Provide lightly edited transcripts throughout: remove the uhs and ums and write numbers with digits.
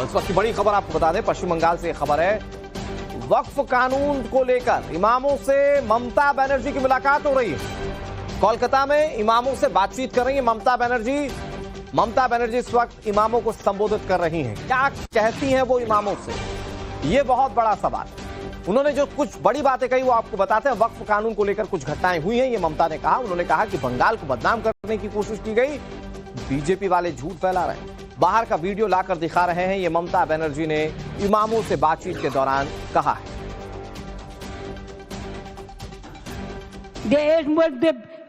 और इस वक्त की बड़ी खबर आपको बता दें, पश्चिम बंगाल से खबर है, वक्फ कानून को लेकर इमामों से ममता बनर्जी की मुलाकात हो रही है। कोलकाता में इमामों से बातचीत कर रही है ममता बनर्जी। ममता बनर्जी इस वक्त इमामों को संबोधित कर रही हैं। क्या कहती हैं वो इमामों से, ये बहुत बड़ा सवाल। उन्होंने जो कुछ बड़ी बातें कही वो आपको बताते हैं। वक्फ कानून को लेकर कुछ घटनाएं हुई हैं, ये ममता ने कहा। उन्होंने कहा कि बंगाल को बदनाम करने की कोशिश की गई, बीजेपी वाले झूठ फैला रहे हैं। बाहर का वीडियो लाकर दिखा रहे हैं, ये ममता बनर्जी ने इमामों से बातचीत के दौरान कहा है।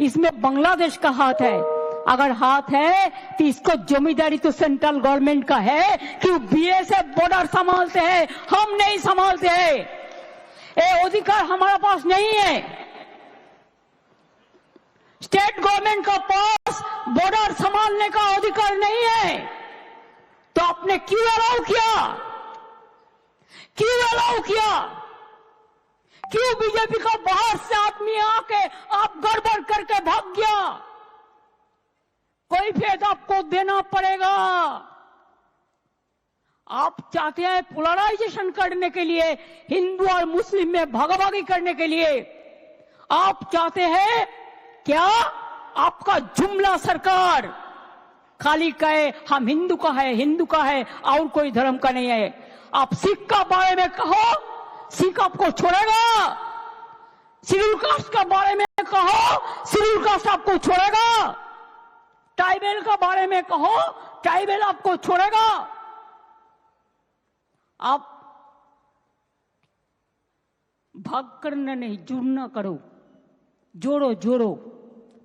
इसमें बांग्लादेश का हाथ है। अगर हाथ है तो इसको जमींदारी तो सेंट्रल गवर्नमेंट का है कि बीएसएफ बॉर्डर संभालते हैं, हम नहीं संभालते हैं। ये अधिकार हमारे पास नहीं है। स्टेट गवर्नमेंट का पास बॉर्डर संभालने का अधिकार नहीं है। तो आपने क्यों अलाउ किया? क्यों बीजेपी का बाहर से आदमी आके आप गड़बड़ करके भाग गया? कोई फेद आपको देना पड़ेगा। आप चाहते हैं पोलराइजेशन करने के लिए, हिंदू और मुस्लिम में भागाभागी करने के लिए आप चाहते हैं क्या? आपका जुमला सरकार खाली कहे हम हिंदू का है और कोई धर्म का नहीं है। आप सिख का बारे में कहो, सिख आपको छोड़ेगा। शेड्यूल कास्ट का बारे में कहो, शेड्यूल कास्ट आपको छोड़ेगा। ट्राइबल का बारे में कहो, ट्राइबल आपको छोड़ेगा। आप भाग करना नहीं, जुड़ना करो, जोड़ो,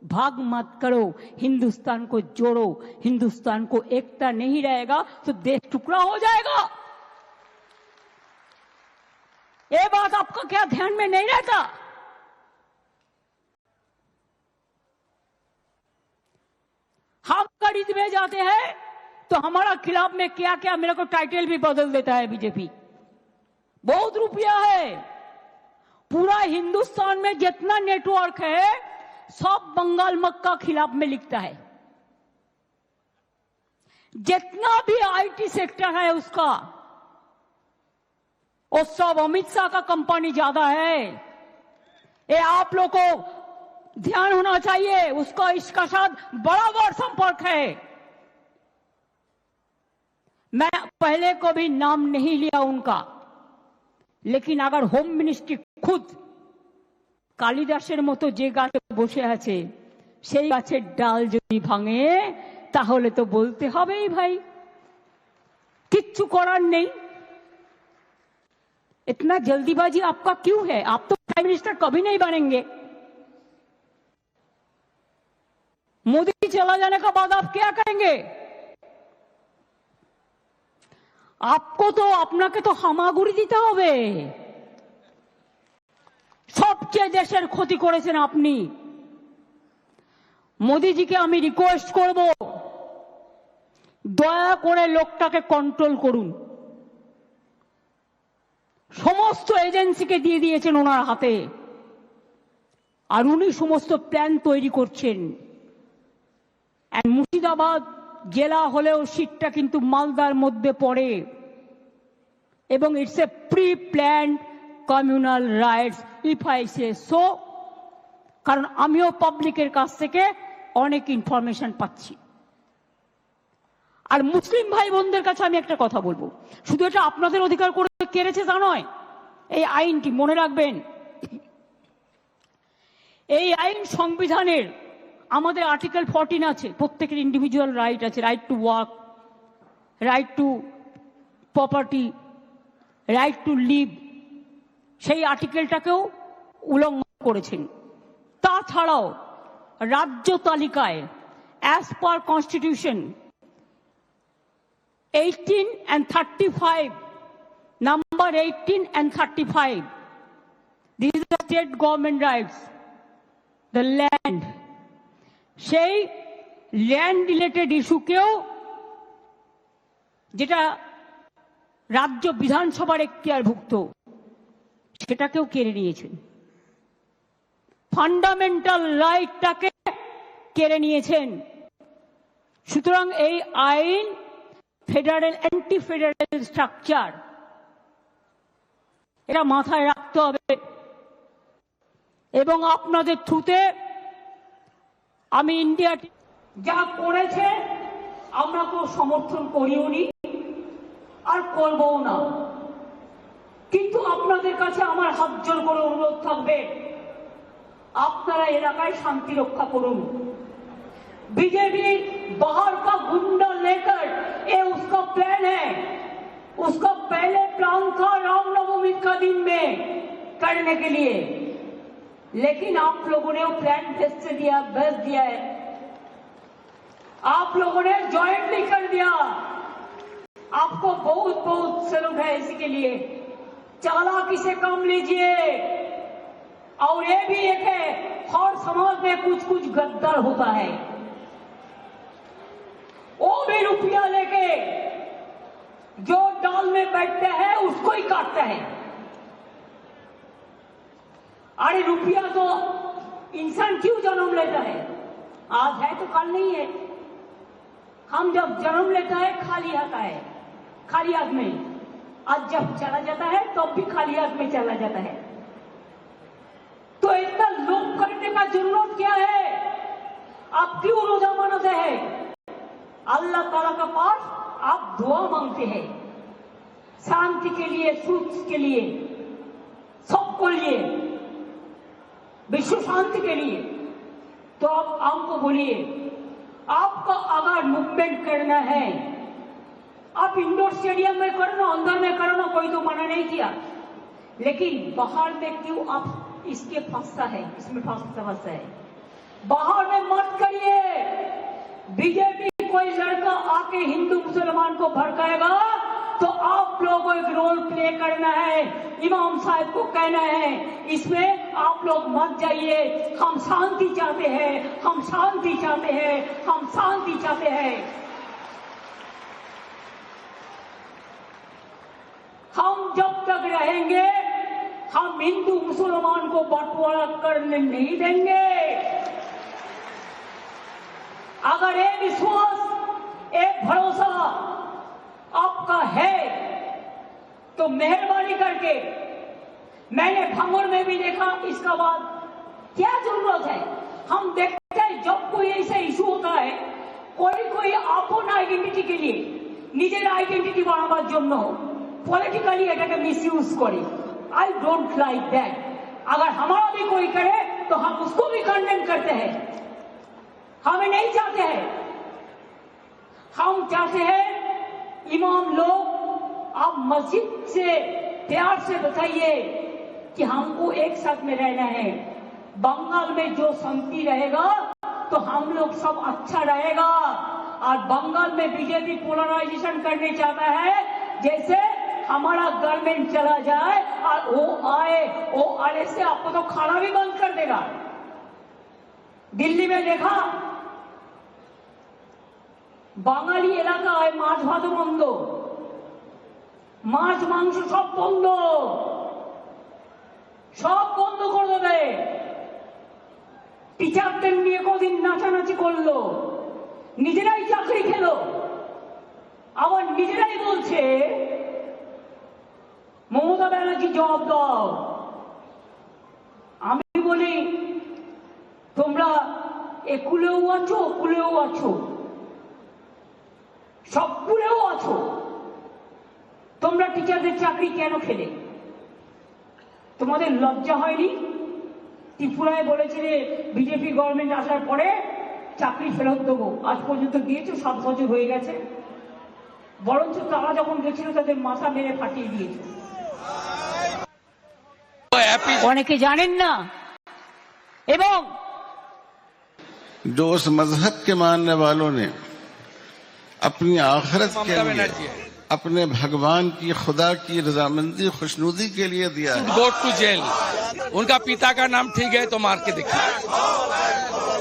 भाग मत करो, हिंदुस्तान को जोड़ो। हिंदुस्तान को एकता नहीं रहेगा तो देश टुकड़ा हो जाएगा। ये बात आपका क्या ध्यान में नहीं रहता? हम खरीद में जाते हैं तो हमारा खिलाफ में क्या क्या मेरे को टाइटल भी बदल देता है बीजेपी। बहुत रुपया है। पूरा हिंदुस्तान में जितना नेटवर्क है सब बंगाल मक्का खिलाफ में लिखता है। जितना भी आईटी सेक्टर है उसका, वो सब अमित शाह का कंपनी ज्यादा है। ये आप लोग को ध्यान होना चाहिए। उसका इसका साथ बराबर संपर्क है। मैं पहले को भी नाम नहीं लिया उनका, लेकिन अगर होम मिनिस्ट्री खुद কালিদাসের মতো যে গাছে বসে আছে সেই গাছের ডাল যদি ভাঙে তাহলে তো বলতে হবেই ভাই, কিচ্ছু করার নেই। इतना जल्दीबाजी आपका क्यों है? आप तो प्राइम मिनिस्टर कभी नहीं बनेंगे। मोदी चला जाने का बाद आप क्या करेंगे? आपको तो আপনাকে তো হামাগুড়ি দিতে হবে। সবচেয়ে দেশের ক্ষতি করেছেন আপনি। মোদিজিকে আমি রিকোয়েস্ট করব, দয়া করে লোকটাকে কন্ট্রোল করুন। সমস্ত এজেন্সিকে দিয়ে দিয়েছেন ওনার হাতে, আর উনি সমস্ত প্ল্যান তৈরি করছেন। মুর্শিদাবাদ জেলা হলেও সিটটা কিন্তু মালদার মধ্যে পড়ে এবং it's a pre planned communal rights if I say so. কারণ আমিও পাবলিকের কাছ থেকে অনেক ইনফরমেশন পাচ্ছি। আর মুসলিম ভাই বোনদের কাছে আমি একটা কথা বলবো, শুধু এটা আপনাদের অধিকার করে কেড়েছে তা নয়। এই আইনটি মনে রাখবেন, এই আইন সংবিধানের আমাদের আর্টিকেল 14 আছে। প্রত্যেকের ইন্ডিভিজুয়াল রাইট আছে, right to work, right to property, right to live. সেই আর্টিকেলটাকেও উল্লঙ্ঘন করেছেন। তাছাড়াও রাজ্য তালিকায় as per constitution 18 and 35, number 18 and 35, these are state government rights, the land, সেই ল্যান্ড রিলেটেড ইস্যুকেও, যেটা রাজ্য বিধানসভার এখতিয়ারভুক্ত, সেটাকেও কেড়ে নিয়েছেন। ফান্ডামেন্টাল রাইটটাকে কেড়ে নিয়েছেন। সুতরাং এই আইন ফেডারেল অ্যান্টি ফেডারেল স্ট্রাকচার, এটা মাথায় রাখতে হবে। এবং আপনাদের থ্রুতে আমি ইন্ডিয়া যা করেছে আমরা তো সমর্থন করিও নি আর করবও না, কিন্তু আপনাদের কাছে আমার হাত জোড় করে অনুরোধ থাকবে, আপনারা এলাকায় শান্তি रक्षा করুন। बीजेपी बाहर का गुंडा लेकर ये उसका प्लान है, उसका पहले प्लान था रामनवमी का दिन में करने के लिए, लेकिन आप लोगों ने वो प्लान भेज दिया है, आप लोगों ने जॉइंटली कर दिया। आपको बहुत बहुत सैल्यूट है इसी के लिए। चालाकी से काम लीजिए। और ये भी एक है, हर समाज में कुछ कुछ गद्दार होता है, वो भी रुपया लेके जो डाल में बैठते हैं उसको ही काटता है। अरे रुपया तो इंसान क्यों जन्म लेता है? आज है तो कल नहीं है। हम जब जन्म लेता है खाली आता है, खाली हाथ में, आज जब चला जाता है तब भी खाली हाथ में चला जाता है। तो इतना लोभ करने का जरूरत क्या है? आप क्यों रोजा मनाते हैं? अल्लाह ताला का पास आप दुआ मांगते हैं, शांति के लिए, सुख के लिए, सबको लिए, विश्व शांति के लिए। तो आप हमको बोलिए, आपका अगर मूवमेंट करना है, आप इंडोर स्टेडियम में करो ना, अंदर में करो ना, कोई तो मना नहीं किया, लेकिन बाहर में क्यों आप इसके फंसता है, इसमें फंसता है। बाहर में मत करिए। बीजेपी कोई लड़का आके हिंदू मुसलमान को भड़काएगा तो आप लोगों को एक रोल प्ले करना है, इमाम साहब को कहना है, इसमें आप लोग मत जाइए। हम शांति चाहते हैं, हम शांति चाहते हैं, हम शांति चाहते हैं। हम जब तक रहेंगे हम हिंदू मुसलमान को बंटवारा करने नहीं देंगे। अगर ये विश्वास, एक भरोसा आपका है तो मेहरबानी करके, मैंने भांगड़ में भी देखा, इसका बाद क्या जरूरत है? हम देखते हैं जब कोई ऐसा इशू होता है, कोई अपन आइडेंटिटी के लिए, निजेर आइडेंटिटी बाड़ाबार जन्य पॉलिटिकली एटाके मिसयूज करे। I don't like that. अगर हमारा भी कोई करे तो हम उसको भी कंडेम करते हैं, हमें नहीं चाहते हैं। हम चाहते हैं इमाम लोग, आप मस्जिद से प्यार से बताइए कि हमको एक साथ में रहना है। बंगाल में जो शांति रहेगा तो हम लोग सब अच्छा रहेगा। और बंगाल में बीजेपी पोलराइजेशन करने चाहता है, जैसे हमारा गवर्नमेंट चला जाए और वो आने से आपको तो खाना भी बंद कर देगा। दिल्ली में देखा, বাঙালি এলাকায় মাছ ভাত বন্ধ, মাছ মাংস সব বন্ধ, সব বন্ধ করে দেবে। টিচারদের নিয়ে কদিন নাচানাচি করলো, নিজেরাই চাকরি খেলো, আবার নিজেরাই বলছে মমতা ব্যানার্জি জবাব দাও। আমি বলি, তোমরা একুলেও আছো, ওকুলেও আছো, সবগুলোও আছো, তোমরা টিচারদের চাকরি কেন খেলে? তোমাদের লজ্জা হয়নি? ত্রিপুরায় বলেছিলে বিজেপি গভর্নমেন্ট আসার পরে চাকরি ফেরত দেবো, আজ পর্যন্ত দিয়েছো, 7 বছর হয়ে গেছে। বরঞ্চ তারা যখন গেছিল তাদের মাথা মেরে ফাটিয়ে দিয়েছে। অনেকে জানেন না। এবং जो उस मजहब के मानने वालों ने अपनी आखिरत के लिए, अपने भगवान की, खुदा की रजामंदी, खुशनुदी के लिए दिया है। Go to jail. उनका पिता का नाम ठीक है तो मार के देखिए,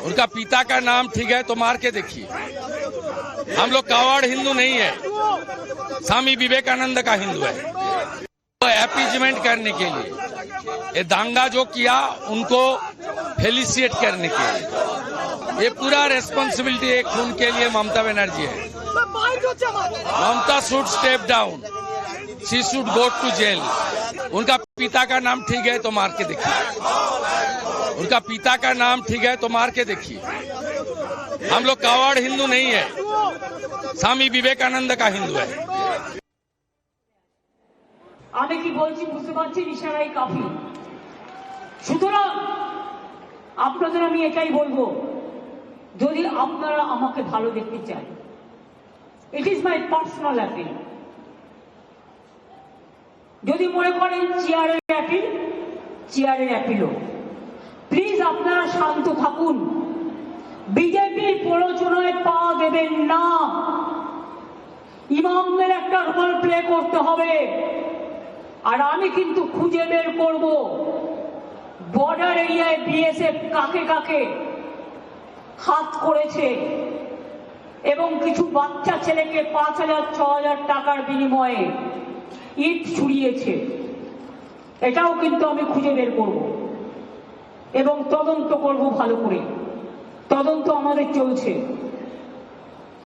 उनका पिता का नाम ठीक है तो मार के देखिए। हम लोग कावड़ हिंदू नहीं है, स्वामी विवेकानंद का हिंदू है। तो अपीजमेंट करने के लिए ये दांगा जो किया, उनको फेलिसिएट करने के लिए, ये पूरा रेस्पॉन्सिबिलिटी एक खून के लिए ममता बनर्जी है। Mamata should step down, she should go to jail. उनका पिता का नाम ठीक है तो मार के देखिए, उनका पिता का नाम ठीक है तो मार के देखिए। हम लोग कावड़ हिंदू नहीं है, स्वामी विवेकानंद का हिंदू है। আমি কি বলছি বুঝতে পারছি, ইশারাই কাফি। সুতরাং আপনাদের আমি এটাই বলবো, যদি আপনারা আমাকে ভালো দেখতে চান, it is my personal appeal. যদি মনে করেন চেয়ারের অ্যাপিল, চেয়ারের অ্যাপিলও। প্লিজ আপনারা শান্ত থাকুন, বিজেপির প্ররোচনায় পা দেবেন না। ইমামদের একটা রোল প্লে করতে হবে, আর আমি কিন্তু খুঁজে বের করব বর্ডার এরিয়ায় বিএসএফ কাকে কাকে হাত করেছে এবং কিছু বাচ্চা ছেলেকে 5,000 6,000 টাকার বিনিময়ে ইট ছুড়িয়েছে। এটাও কিন্তু আমি খুঁজে বের করব এবং তদন্ত করব ভালো করে। তদন্ত আমাদের চলছে।